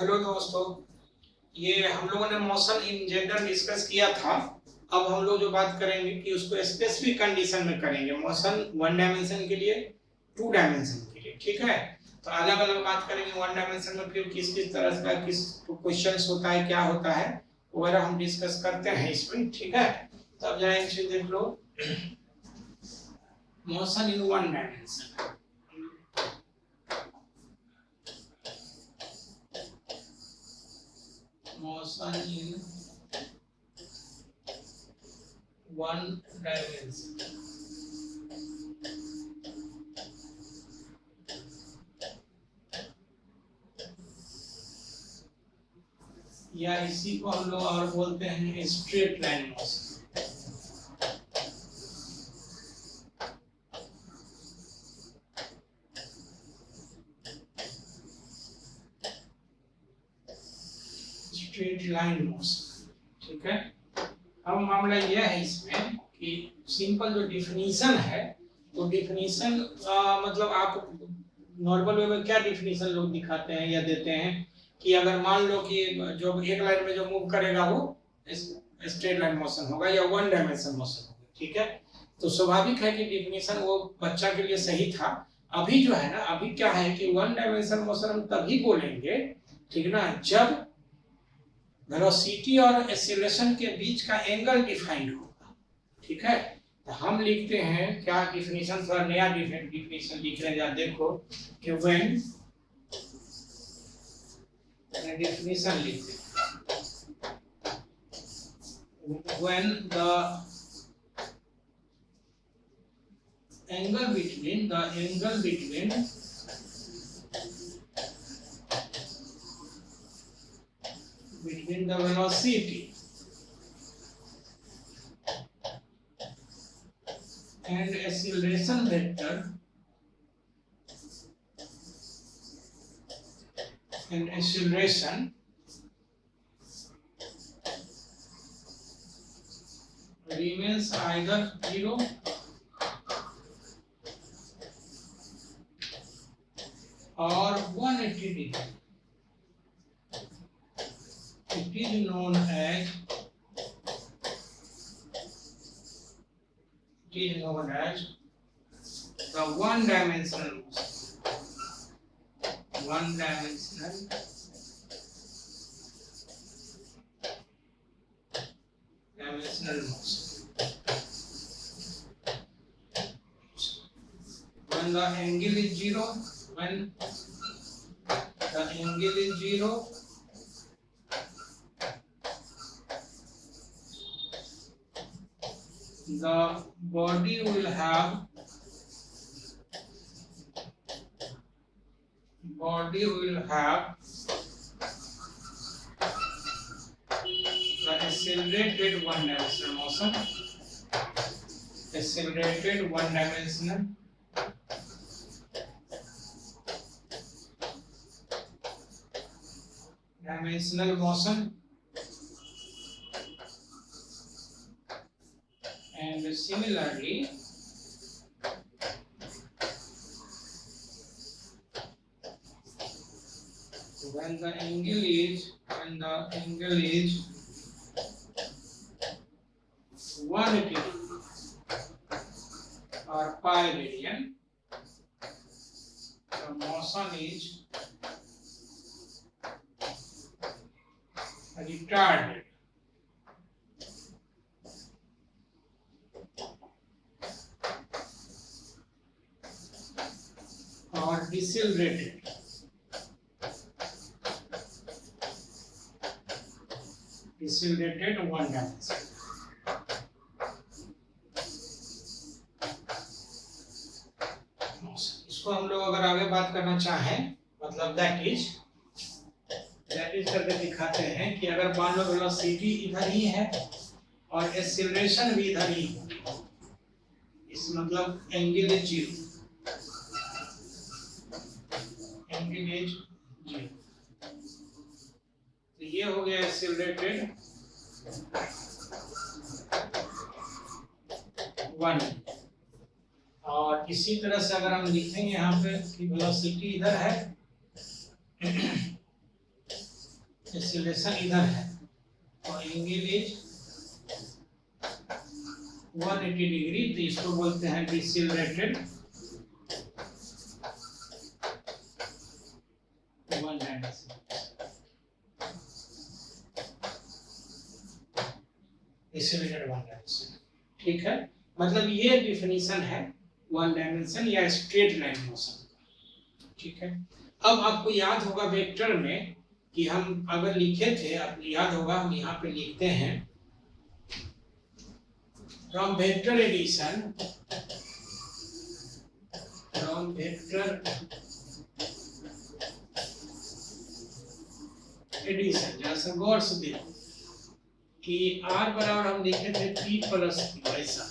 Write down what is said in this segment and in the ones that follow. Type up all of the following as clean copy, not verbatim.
Hello दोस्तों, ये हम लोगों ने मोशन इन जनरल डिस्कस किया था। अब हम लोग जो बात करेंगे कि उसको स्पेसिफिक कंडीशन में करेंगे, मोशन वन डायमेंशन के लिए, टू डायमेंशन के लिए। ठीक है, तो अलग अलग बात करेंगे। वन डायमेंशन में फिर किस किस तरह का किस क्वेश्चंस होता है, क्या होता है वगैरह हम डिस्कस करते हैं इसमें। ठीक है, तो अब जाएंगे, देख लो motion in one dimension. motion in one dimension। या इसी को हम लोग और बोलते हैं straight line motion. Straight line motion. ठीक है, अब मामला यह है इसमें कि सिंपल जो डिफिनीशन है, वो डिफिनीशन मतलब आप नॉर्मल वे में क्या डिफिनीशन लोग दिखाते हैं या देते हैं कि अगर मान लो कि जो एक लाइन में जो मूव करेगा वो स्ट्रेट लाइन मोशन होगा या वन डायमेंशन मोशन होगा। ठीक है, तो स्वाभाविक है कि डिफिनीशन वो बच्चा के लिए सही था। अभी जो है ना, अभी क्या है कि वन डायमेंशन मोशन हम तभी बोलेंगे, ठीक ना, जब वेलोसिटी और एक्सीलरेशन के बीच का एंगल डिफाइंड होगा। ठीक है, तो हम लिखते हैं क्या डिफिनीशन, थोड़ा नया डिफिनीशन लिख रहे हैं। देखो कि व्हेन डिफिनीशन लिखते हैं, when the angle between the velocity and acceleration vector and acceleration remains either 0 or 180 degree. It is known as the one-dimensional motion. One-dimensional motion. When the angle is 0, the body will have the accelerated one-dimensional motion. Accelerated one-dimensional motion. And similarly, when the angle is 180 or pi radian, the motion is retarded. Or decelerated. Decelerated one dimension. इसको हम लोग अगर आगे बात करना चाहें, मतलब that is करके दिखाते हैं कि अगर मान लो वेलोसिटी इधर ही है और एक्सीलरेशन भी इधर ही है, इस मतलब एंगल इज 0, तो ये हो गया एक्सीलरेटेड वन। और इसी तरह से अगर हम लिखेंगे यहाँ पे कि वेलोसिटी इधर है एक्सीलरेशन इधर है और एंगल इज 180 डिग्री, तो इसको बोलते हैं डिसेलरेटेड वन डायमेंशन। डिसेलरेटेड वन डायमेंशन, ठीक है। मतलब ये डिफिनीशन है वन डायमेंशन या स्ट्रेट लाइन मोशन, ठीक है। अब आपको याद होगा वेक्टर में कि हम अगर लिखे थे, आपको याद होगा हम यहाँ पे लिखते हैं from vector addition, from vector addition, जैसे गौर से देखो कि r बराबर हम लिखे थे p प्लस q ऐसा,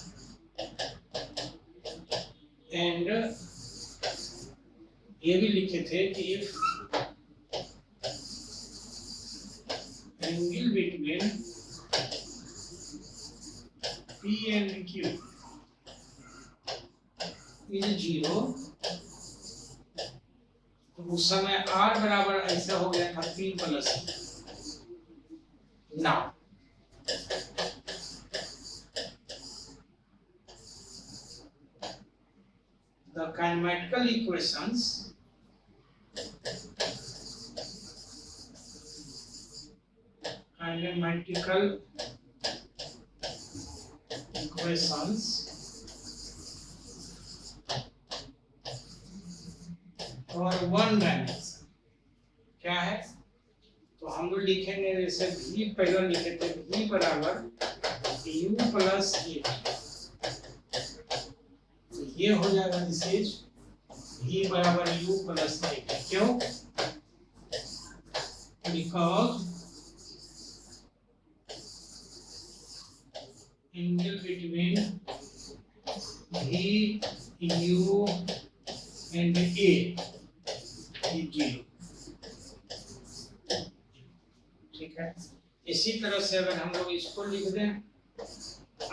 एंड ये भी लिखे थे कि if angle between p and q is 0, तो उस समय r बराबर ऐसा हो गया था p plus q। Now the kinematical equations और वन डायमेंशन क्या है, तो हम लोग लिखेंगे जैसे v पहले लिखे थे v बराबर u प्लस a, तो ये हो जाएगा दिस इज v बराबर u प्लस a। क्यों? Because angle between v u and a is 0, ठीक है। इसी तरह से अगर हम लोग इसको लिख दें,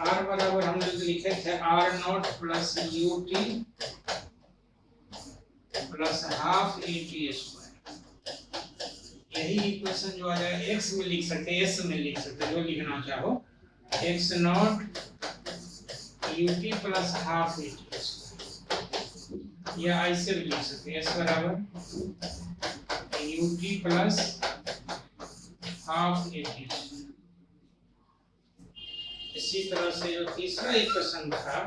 r बराबर हम लोग लिखे थे r not plus u t plus half a t square, यही इक्वेशन जो आ जाएगा x में लिख सकते हैं, s में लिख सकते हैं, जो लिखना चाहो, x not u t plus half a t square, या ऐसे भी लिख सकते हैं s बराबर u t plus half a t। इसी तरह से जो तीसरा इक्वेशन था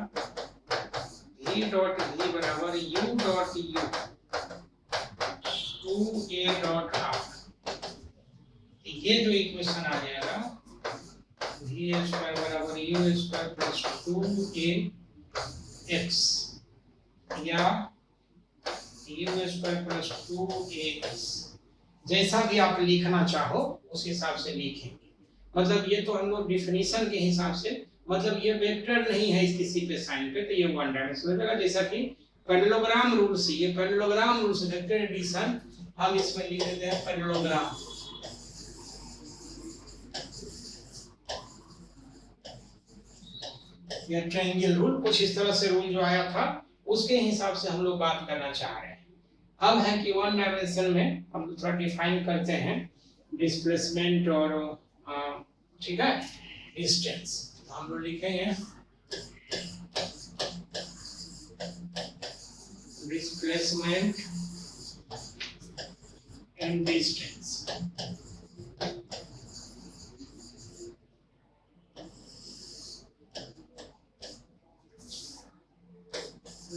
v डॉट v बराबर u dot u 2a dot r, ये जो इक्वेशन आ जाएगा v स्क्वायर बराबर u स्क्वायर प्लस 2ax या u स्क्वायर प्लस 2ax, जैसा भी आप लिखना चाहो उस हिसाब से लिखेंगे। मतलब ये तो हम लोग डिफिनीशन के हिसाब से, मतलब ये वेक्टर नहीं है किसी पे साइन पे, तो ये वन डायमेंशनल रहेगा। जैसा कि पैरेललोग्राम रूल से, ये पैरेललोग्राम रूल से वेक्टर एडिशन हम इसमें लिख देते हैं पैरेललोग्राम, या ट्रायंगल रूल, कुछ इस तरह से रूल जो आया था उसके हिसाब से हम लोग बात करना चाह रहे हैं। अब है कि वन डायमेंशन में हम थोड़ा डिफाइन करते हैं डिस्प्लेसमेंट और ठीक है डिस्टेंस, तो हम लोग लिखेंगे displacement and distance.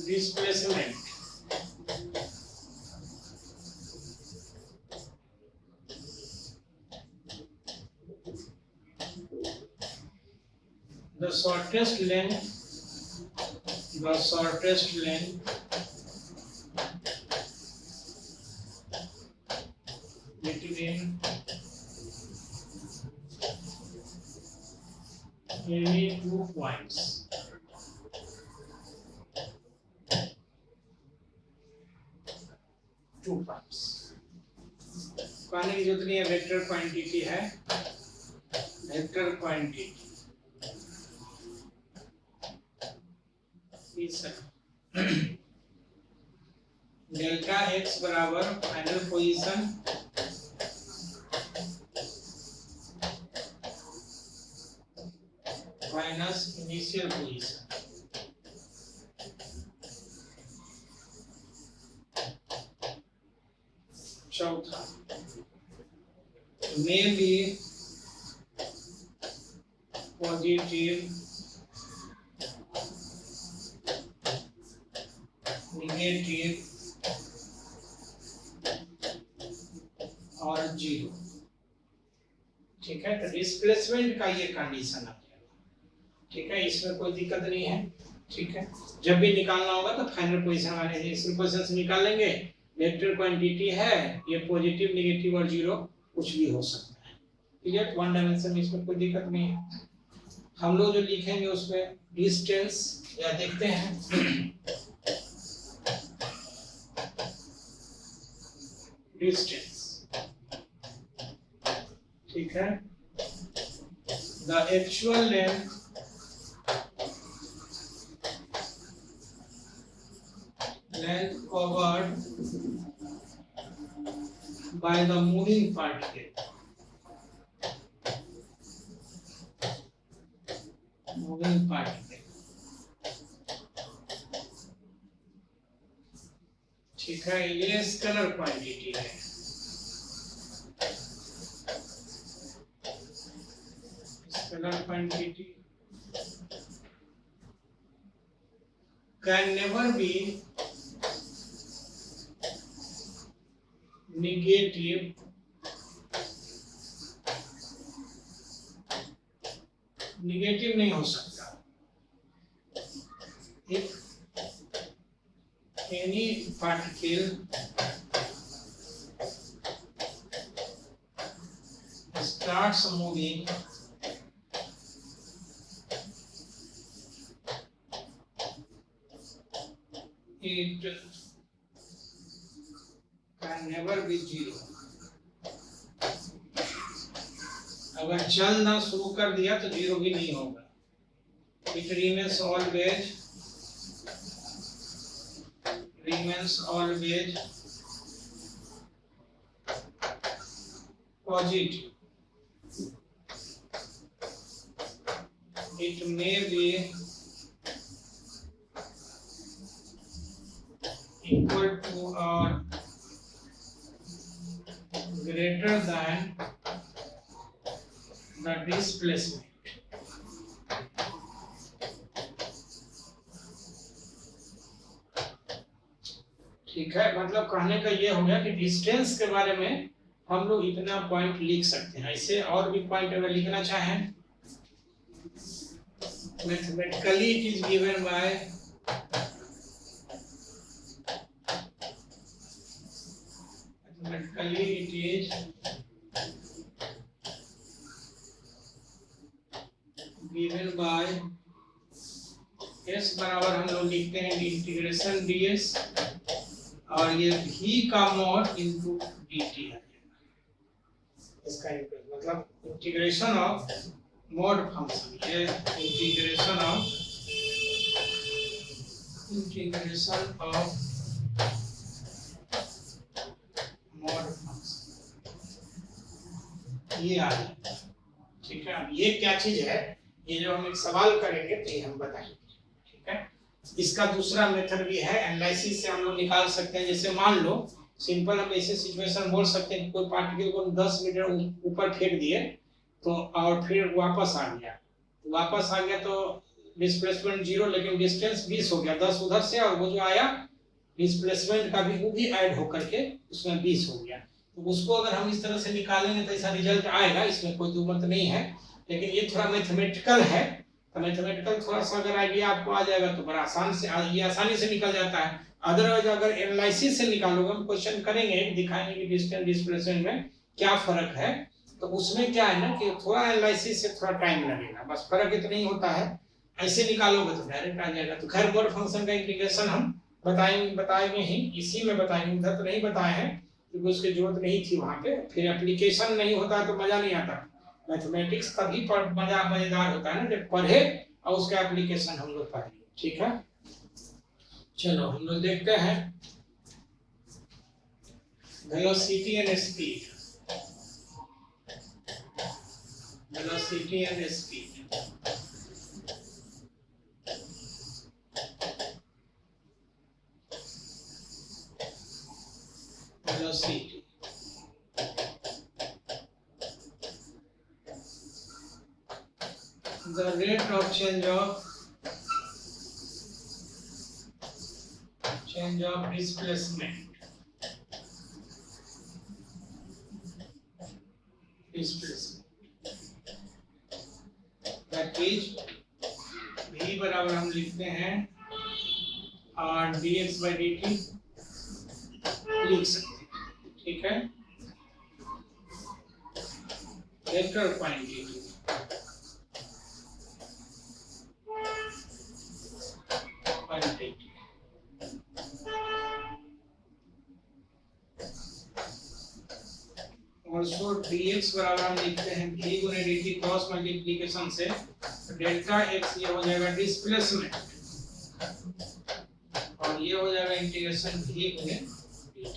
Displacement the shortest length between any two points, कहने की जरूरत नहीं है, वेक्टर क्वांटिटी है, वेक्टर क्वांटिटी डेल्टा x बराबर final position minus initial position. चौथा मे बी पॉजिटिव, नेगेटिव और जीरो। ठीक है, तो डिस्प्लेसमेंट का ये कंडीशन आ जाएगा। ठीक है, इसमें कोई दिक्कत नहीं है। ठीक है, जब भी निकालना होगा तो फाइनल पोजीशन वाले इनिशियल पोजीशन से निकाल लेंगे। वेक्टर क्वांटिटी है, ये पॉजिटिव, नेगेटिव और जीरो कुछ भी हो सकता है। ठीक है, वन डायमेंशन में इसमें कोई दिक्कत नहीं है। हम लोग जो लिखेंगे उसमें डिस्टेंस या देखते हैं डिस्टेंस। ठीक है, the actual length covered by the moving particle, moving particle. ठीक है, ये स्केलर क्वांटिटी है। Scalar quantity can never be negative, negative नहीं हो सकता। if any particle starts moving it can never be zero। अगर चलना शुरू कर दिया तो जीरो भी नहीं होगा। It remains always positive। It may be equal to or greater than the displacement। ठीक है, मतलब कहने का ये हो गया कि डिस्टेंस के बारे में हम लोग इतना पॉइंट लिख सकते हैं। ऐसे और भी पॉइंट अगर लिखना चाहें, mathematically it is given by mathematically it is given by s बराबर हम लोग लिखते हैं इंटीग्रेशन ds और ये v का मॉड इनटू dt है। इसका मतलब इंटीग्रेशन ऑफ मॉड फंक्शन, ये इंटीग्रेशन ऑफ मॉड फंक्शन ये आ जाएगा। ठीक है, अब ये क्या चीज है, ये जो हम एक सवाल करेंगे तो ये हम बताएंगे। ठीक है, इसका दूसरा मेथड भी है, एनालिसिस से हम लोग निकाल सकते हैं। जैसे मान लो सिंपल हम ऐसे सिचुएशन बोल सकते हैं कि कोई पार्टिकल को 10 मीटर ऊपर फेंक दिए तो और फिर वापस आ गया तो डिस्प्लेसमेंट जीरो, लेकिन डिस्टेंस 20 हो गया, 10 उधर से और वो जो आया डिस्प्लेसमेंट का भी वो भी ऐड होकर के उसमें 20 हो गया। तो उसको अगर हम इस तरह से निकालेंगे तो ऐसा रिजल्ट आएगा, इसमें कोई दो मत नहीं है। लेकिन ये थोड़ा मैथमेटिकल है, तो मैथमेटिकल थोड़ा सा अगर आइडिया आपको आ जाएगा तो बड़ा आसान से ये आसानी से निकल जाता है। अदरवाइज अगर एनालिसिस से निकालोगे, हम क्वेश्चन करेंगे, दिखाएंगे कि डिस्टेंस डिस्प्लेसमेंट में क्या फर्क है, तो उसमें क्या है ना कि थोड़ा एनालिसिस से थोड़ा टाइम लगेगा, बस फर्क इतना ही होता है। ऐसे निकालोगे तो डायरेक्ट आ जाएगा। तो खैर मॉड फंक्शन का इंटीग्रेशन हम बताएंगे ही, इसी में बताएंगे, उधर तो नहीं बताए हैं क्योंकि उसकी जरूरत नहीं थी वहां पे। फिर एप्लीकेशन नहीं होता तो मजा नहीं आता। मैथमेटिक्स तभी मजेदार होता है ना जब पढ़े और उसका एप्लीकेशन हम लोग पढ़े। ठीक है, चलो हम लोग देखते हैं velocity and speed. Velocity and speed the rate of change of displacement that is v बराबर हम लिखते हैं dx by dt लिख सकते हैं, ठीक है। वेक्टर क्वांटिटी ऑल्सो dx बराबर हम लिखते हैं v गुने dt क्रॉस मल्टीप्लिकेशन से डेल्टा x ये हो जाएगा डिस्प्लेसमेंट और ये हो जाएगा इंटीग्रेशन v गुने dt।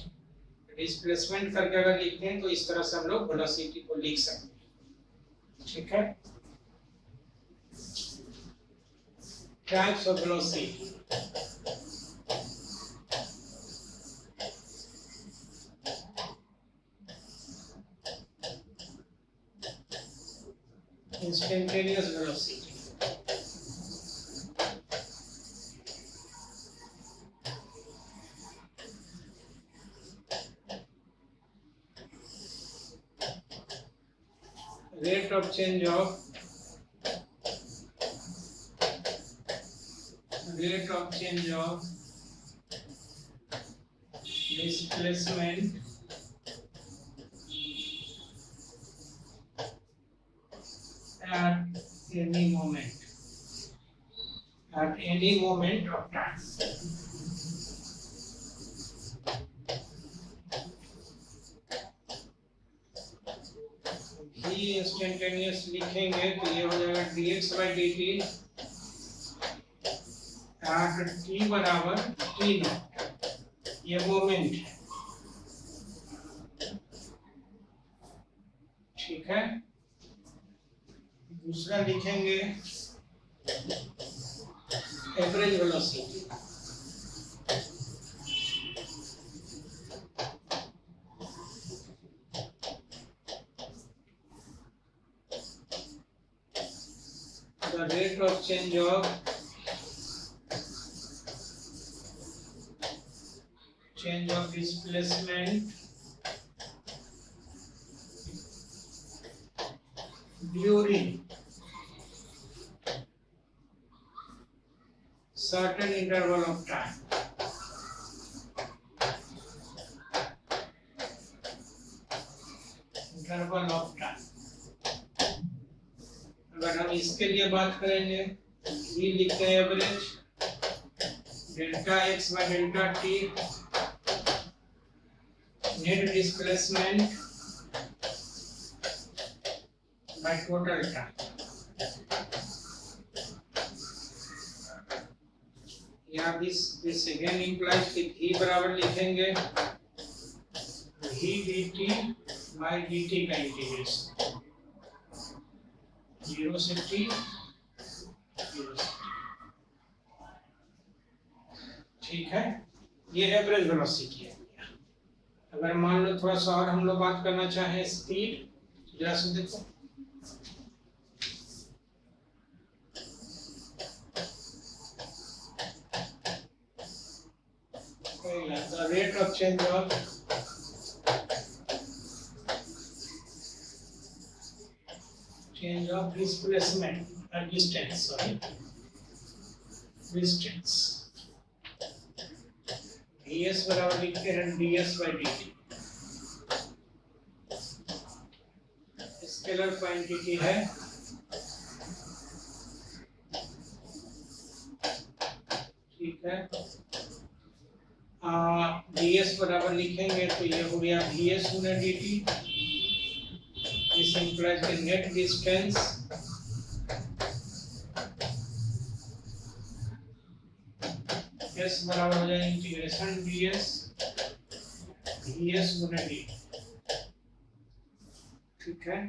डिस्प्लेसमेंट करके अगर लिखते हैं तो इस तरह से हम लोग वेलोसिटी को लिख सकते हैं, ठीक है। Types of velocity instantaneous velocity, rate of change of displacement at any moment of time। v instantaneous लिखेंगे तो ये हो जाएगा dx by dt at t बराबर t नॉट, ये मोमेंट है, ठीक है। दूसरा लिखेंगे average velocity, the rate of change of displacement during certain interval of time। Interval of time अगर हम इसके लिए बात करेंगे ये लिखते हैं average delta x by delta t net displacement by total time। यहाँ this again implies कि v बराबर लिखेंगे v dt by dt का इंटीग्रेशन 0 से t 0 से t, ठीक है। ये एवरेज वेलोसिटी है। अगर मान लो थोड़ा सा और हम लोग बात करना चाहें स्पीड, जरा से देखो the rate of change of displacement or distance, distance ds बराबर लिखते हैं ds by dt, scalar quantity है, ठीक है। ds बराबर लिखेंगे तो ये हो गया vs Guna dt, this implies the net distance s बराबर हो जाए इंटीग्रेशन ds vs गुना dt, ठीक है।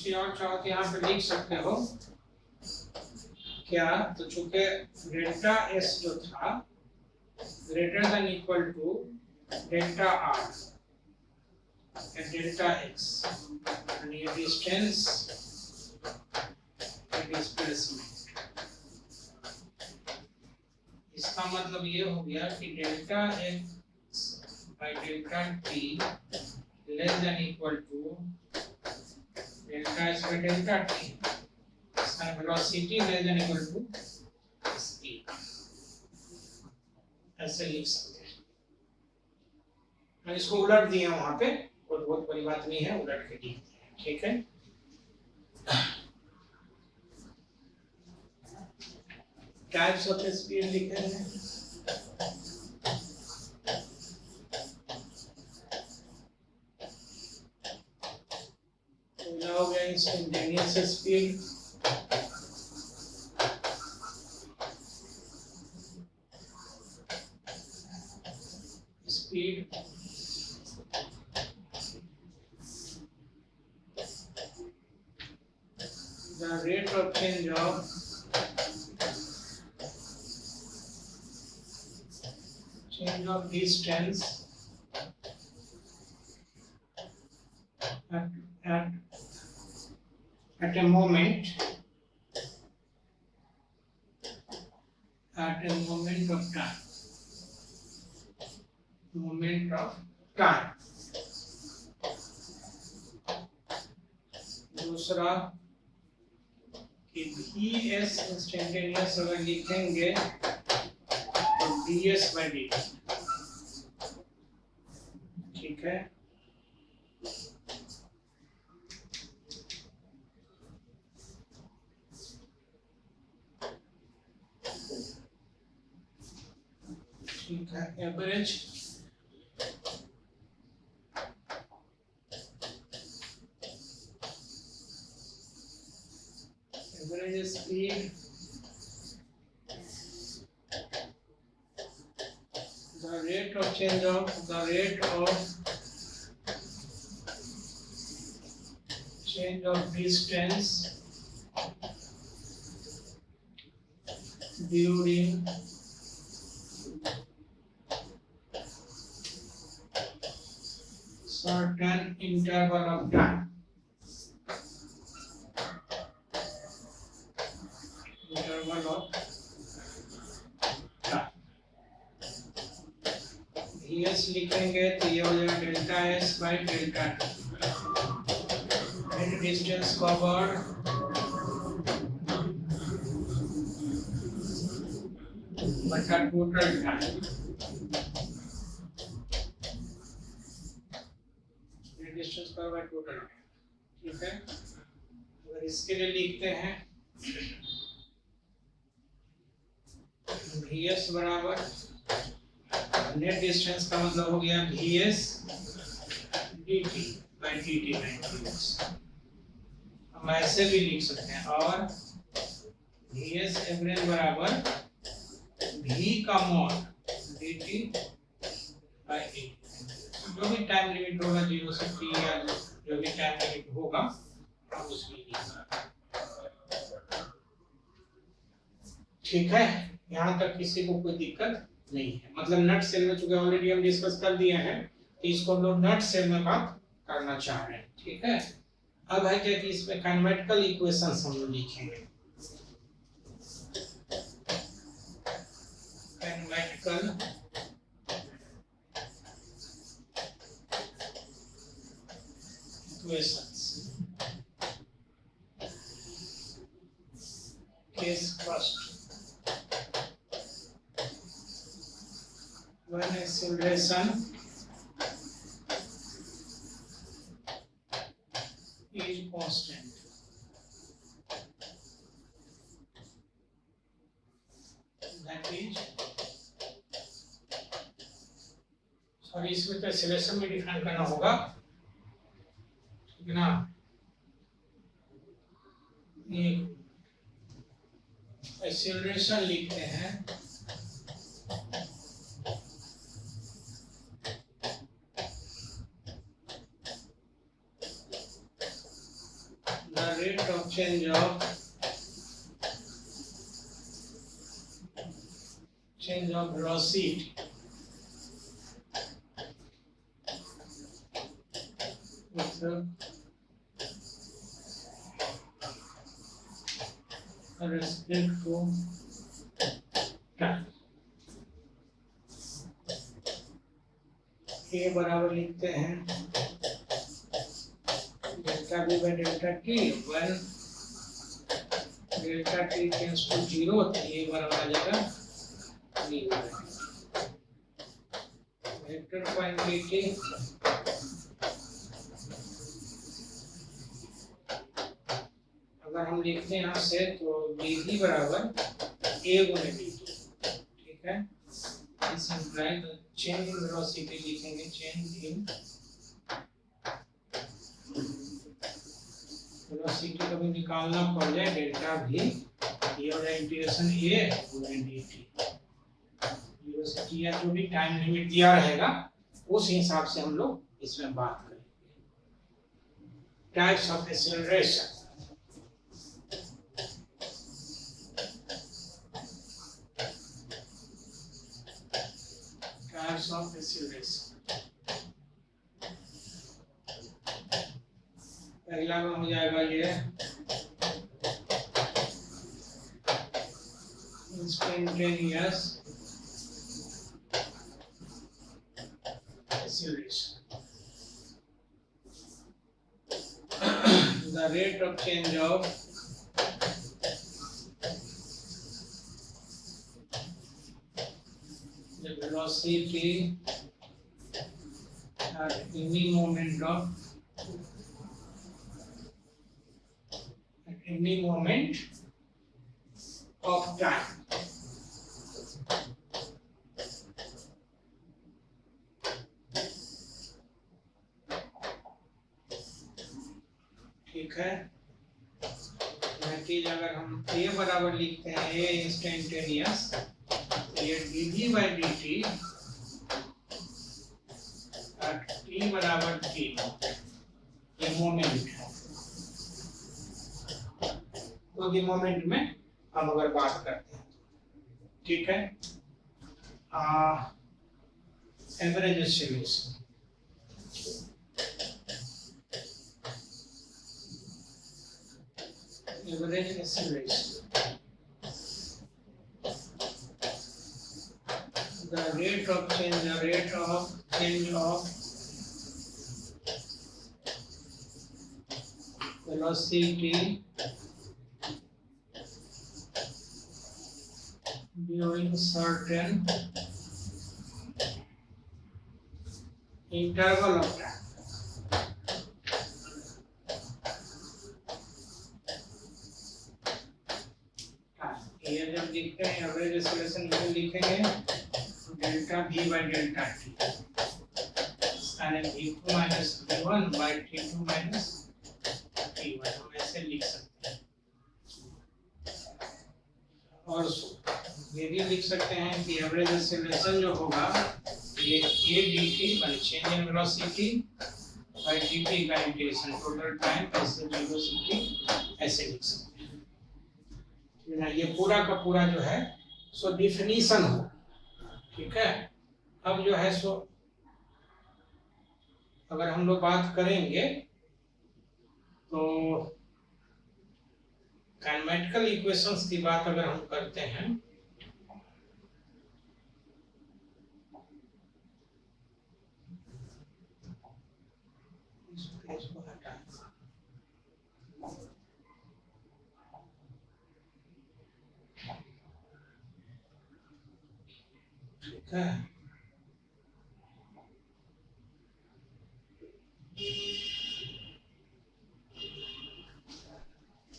चीज और चाहो तो यहाँ पे लिख सकते हो क्या, तो चूंकि डेल्टा एस जो था greater than equal to delta R and delta X, and ये डिस्टेंस डिस्प्लेसमेंट, इसका मतलब ये हो गया कि delta X by delta T less than equal to delta S by delta T, इसका velocity less than equal to speed, ऐसे लिख सकते हैं। मैं इसको उलट दिया वहां पे, कोई बहुत बड़ी बात नहीं है, उलट के लिख दिया, ठीक है। टाइप्स ऑफ स्पीड लिखे हैं, तो हो गया instantaneous speed, speed the rate of change of distance at a moment of time, दूसरा कि vs इंस्टेंटेनियस अगर लिखेंगे तो ds by dt, ठीक है। ठीक है, average speed, the rate of change of distance during certain interval of time, vs लिखेंगे तो ये हो जाएगा delta S by delta T, distance covered बटा total time, distance covered by total time, ठीक है। अगर इसके लिए लिखते हैं vs बराबर नेट डिस्टेंस का मतलब हो गया vs dt by dt max, हम ऐसे भी लिख सकते हैं, और vs एवरेज बराबर v का मॉड dt by a, जो भी टाइम लिमिट होगा 0 से t या जो भी टाइम लिमिट होगा हम उसकी लिख सकते हैं, ठीक है। यहाँ तक किसी को कोई दिक्कत नहीं है, मतलब नट सेल में चूंकि ऑलरेडी हम डिस्कस कर दिए हैं, तो इसको हम लोग नट सेल में बात करना चाह रहे हैं, ठीक है। अब है क्या कि इसमें काइनेमेटिकल इक्वेशंस हम लोग लिखेंगे, kinematical equations. Case first, when acceleration is constant, that is, sorry इसमें तो एक्सेलरेशन में डिफाइन करना होगा, ठीक है ना। ये एक्सेलरेशन लिखते हैं rate of change of velocity with respect to time। ये बराबर लिखते हैं delta v by delta t, when delta t tends to 0, तो ये बराबर आ जाएगा v वेक्टर क्वांटिटी अगर हम लिखते हैं यहाँ से तो dv बराबर a गुणे dt, ठीक है। इस इम्प्लाई तो चेंज इन वेलोसिटी लिखेंगे, चेंज इन वेलोसिटी कभी निकालना पड़ जाए डेल्टा v, ये हो जाए इंटीग्रेशन a गुणे dt। वेलोसिटी या जो भी टाइम लिमिट दिया रहेगा उस हिसाब से हम लोग इसमें बात करेंगे। Types of acceleration, types of acceleration. पहला में हो जाएगा ये instantaneous acceleration, the rate of change of the velocity at any moment of time। ठीक है, चीज अगर हम a बराबर लिखते हैं a इंस्टेंटेनियस, ये dv बाई dt t बराबर t, ये मोमेंट है। तो ये मोमेंट में हम अगर बात करते हैं, ठीक है, average acceleration, average acceleration, the rate of change of velocity during certain interval of time। ये जब लिखते हैं एवरेज एक्सेलरेशन को लिखेंगे delta v by delta t, यानी v2 minus v1 by t2 minus t1, हम ऐसे लिख सकते हैं। और ये भी लिख सकते हैं कि एवरेज एक्सेलरेशन जो होगा ये a dt by change in velocity by dt का इंटीग्रेशन टोटल टाइम ऐसे वेलोसिटी, ऐसे लिख सकते हैं। ये पूरा का पूरा जो है सो डिफिनीशन हो, ठीक है। अब जो है सो अगर हम लोग बात करेंगे तो काइनेमेटिकल इक्वेशंस की बात अगर हम करते हैं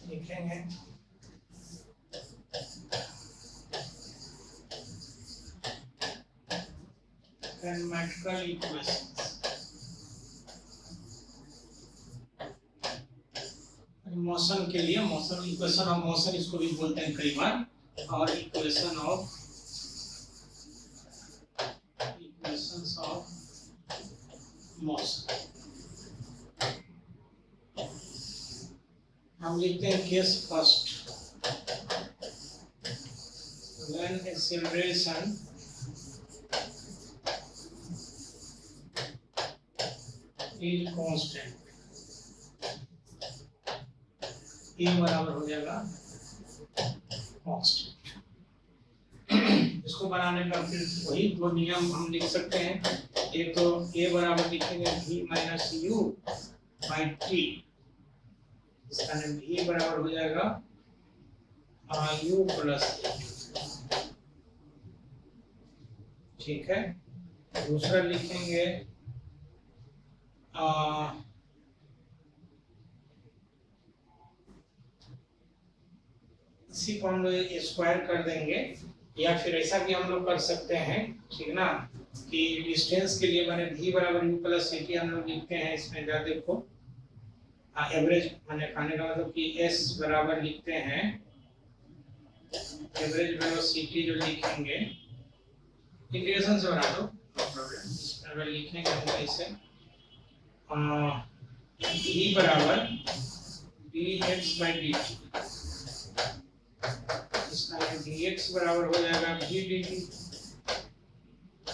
लिखेंगे काइनेमेटिकल इक्वेशंस, मोशन के लिए मोशन इक्वेशन ऑफ मोशन इसको भी बोलते हैं कई बार, और इक्वेशंस ऑफ मोशन। हम लिखते हैं case first, when acceleration is constant, A बराबर हो जाएगा कांस्टेंट। इसको बनाने का फिर वही दो नियम हम लिख सकते हैं। एक तो a बराबर लिखेंगे v minus u by t, इसका v बराबर हो जाएगा u प्लस, ठीक है। दूसरा लिखेंगे इसी को हम लोग स्क्वायर कर देंगे, या फिर ऐसा भी हम लोग कर सकते हैं, ठीक ना, कि डिस्टेंस के लिए मैंने v बराबर u प्लस ct हम लोग लिखते हैं। इसमें क्या देखो एवरेज मैंने कहने का मतलब कि s बराबर लिखते हैं एवरेज वेलोसिटी जो लिखेंगे, इंटीग्रेशन से बना दो, नो प्रॉब्लम। अगर लिखेंगे हम ऐसे v बराबर dx बाई dt, इसका dx बराबर हो जाएगा v dt,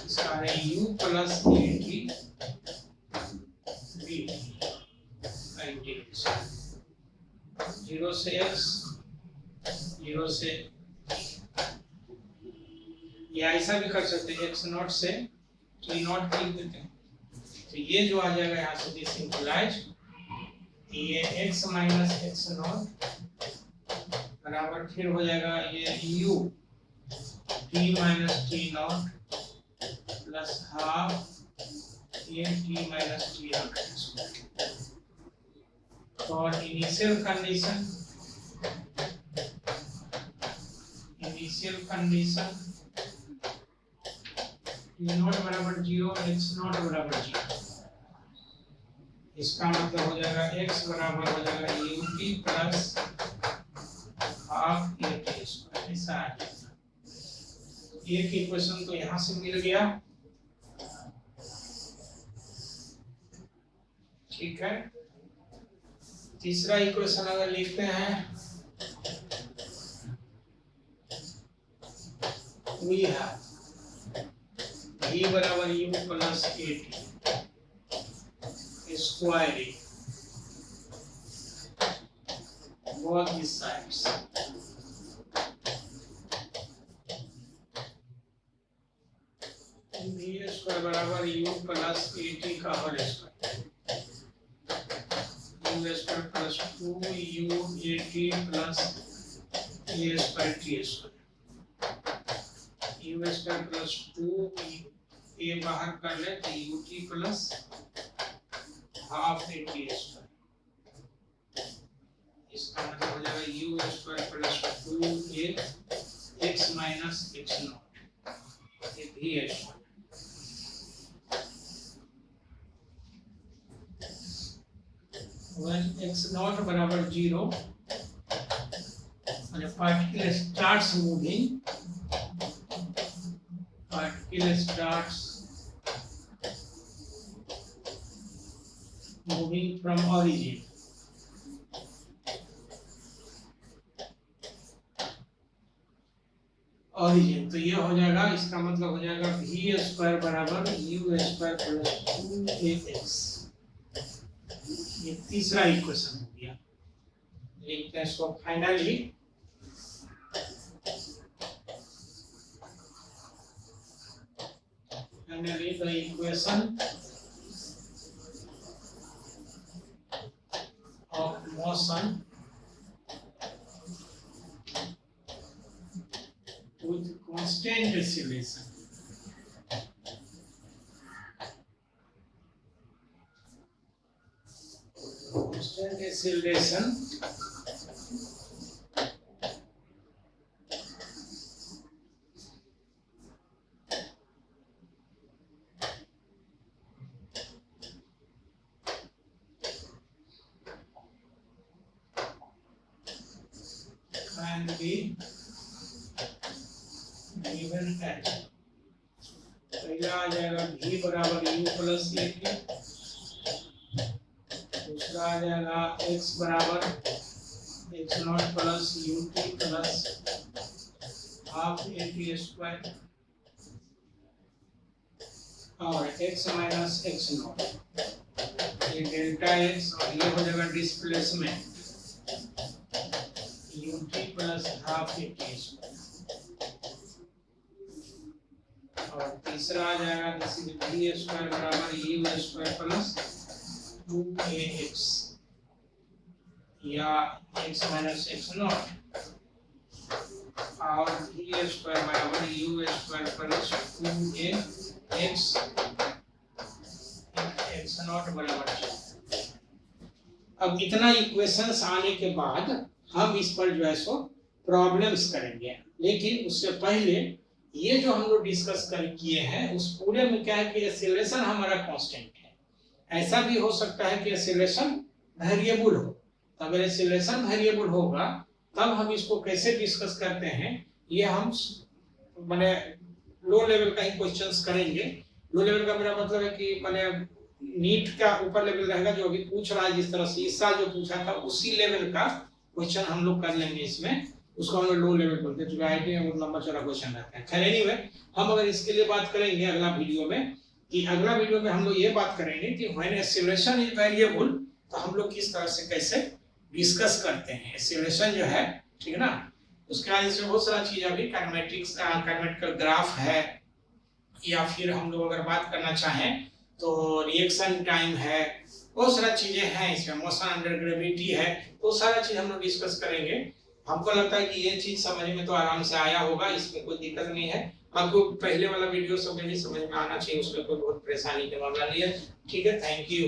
इसका है u plus at v by dx, 0 से x 0 से, या ऐसा भी कर सकते हैं x नॉट से t नॉट लिख देते हैं। तो ये जो आ जाएगा यहाँ से डिसिंपलाइज, ये x माइनस x नॉट बराबर फिर हो जाएगा ये u t minus t not plus half ये t माइनस t नॉट। और इनिशियल कंडीशन t नॉट बराबर 0 x नॉट बराबर 0, इसका मतलब हो जाएगा x बराबर हो जाएगा ut plus half at square, ऐसा आ जाएगा। एक इक्वेशन तो यहाँ से मिल गया, ठीक है। तीसरा इक्वेशन अगर लिखते हैं, we have v बराबर u plus at square both these sides, v स्क्वायर बराबर u प्लस at का whole square, u square plus 2u at plus a square t square, u square plus 2 a बाहर कर ले तो ut plus half at square, इसका मतलब हो जाएगा u square plus 2a x minus x nought, ये भी है। when x नॉट बराबर 0 and a particle starts moving, particle starts moving from origin, तो ये हो जाएगा, इसका मतलब हो जाएगा v स्क्वायर बराबर u स्क्वायर प्लस 2ax। ये तीसरा इक्वेशन हो गया। लिखते हैं इसको finally, the equation of motion with constant acceleration. Constant acceleration can be given as, पहला आ जाएगा v बराबर u प्लस a t, दूसरा आ जाएगा x बराबर x not plus UT plus half A T square और एक्स माइनस एक्स नॉट, ये delta x और ये हो जाएगा displacement UT plus half A T square, और तीसरा आ जाएगा किसी भी स्क्वायर बराबर यू स्क्वायर प्लस 2ax या x माइनस एक्स नॉट और v स्क्वायर बराबर u square plus 2ax x not बराबर 4। अब इतना इक्वेशंस आने के बाद हम इस पर जो है सो प्रॉब्लम्स करेंगे, लेकिन उससे पहले ये जो हम लोग डिस्कस कर किए हैं उस पूरे में क्या है कि एक्सेलरेशन हमारा कांस्टेंट है। ऐसा भी हो सकता है कि एक्सेलरेशन वेरिएबल हो, अगर एक्सेलरेशन वेरिएबल होगा तब हम इसको कैसे डिस्कस करते हैं, ये हम माने लो लेवल का ही क्वेश्चंस करेंगे। लो लेवल का मेरा मतलब है कि माने नीट का ऊपर लेवल रहेगा जो अभी पूछ रहा है, जिस तरह से इस साल जो पूछा था उसी लेवल का क्वेश्चन हम लोग कर लेंगे इसमें, उसको हम लोग लो लेवल बोलते हैं, जो आईटी में बहुत लंबा चौड़ा क्वेश्चन रहता है। खैर एनीवे, हम अगर इसके लिए बात करेंगे अगला वीडियो में, कि अगला वीडियो में हम लोग ये बात करेंगे कि व्हेन एक्सेलरेशन इज वेरिएबल तो हम लोग किस तरह से कैसे डिस्कस करते हैं एक्सेलरेशन जो है, ठीक है ना। उसके बाद इसमें बहुत सारा चीज अभी काइनेमेटिक्स का काइनेमेटिकल ग्राफ है, या फिर हम लोग अगर बात करना चाहें तो रिएक्शन टाइम है, बहुत सारा चीजें हैं इसमें, मोशन अंडर ग्रेविटी है, तो सारा चीज हम लोग डिस्कस करेंगे। हमको लगता है कि ये चीज समझ में तो आराम से आया होगा, इसमें कोई दिक्कत नहीं है। आपको पहले वाला वीडियो सब भी समझ में आना चाहिए, उसमें कोई बहुत परेशानी का मामला नहीं है। ठीक है, थैंक यू।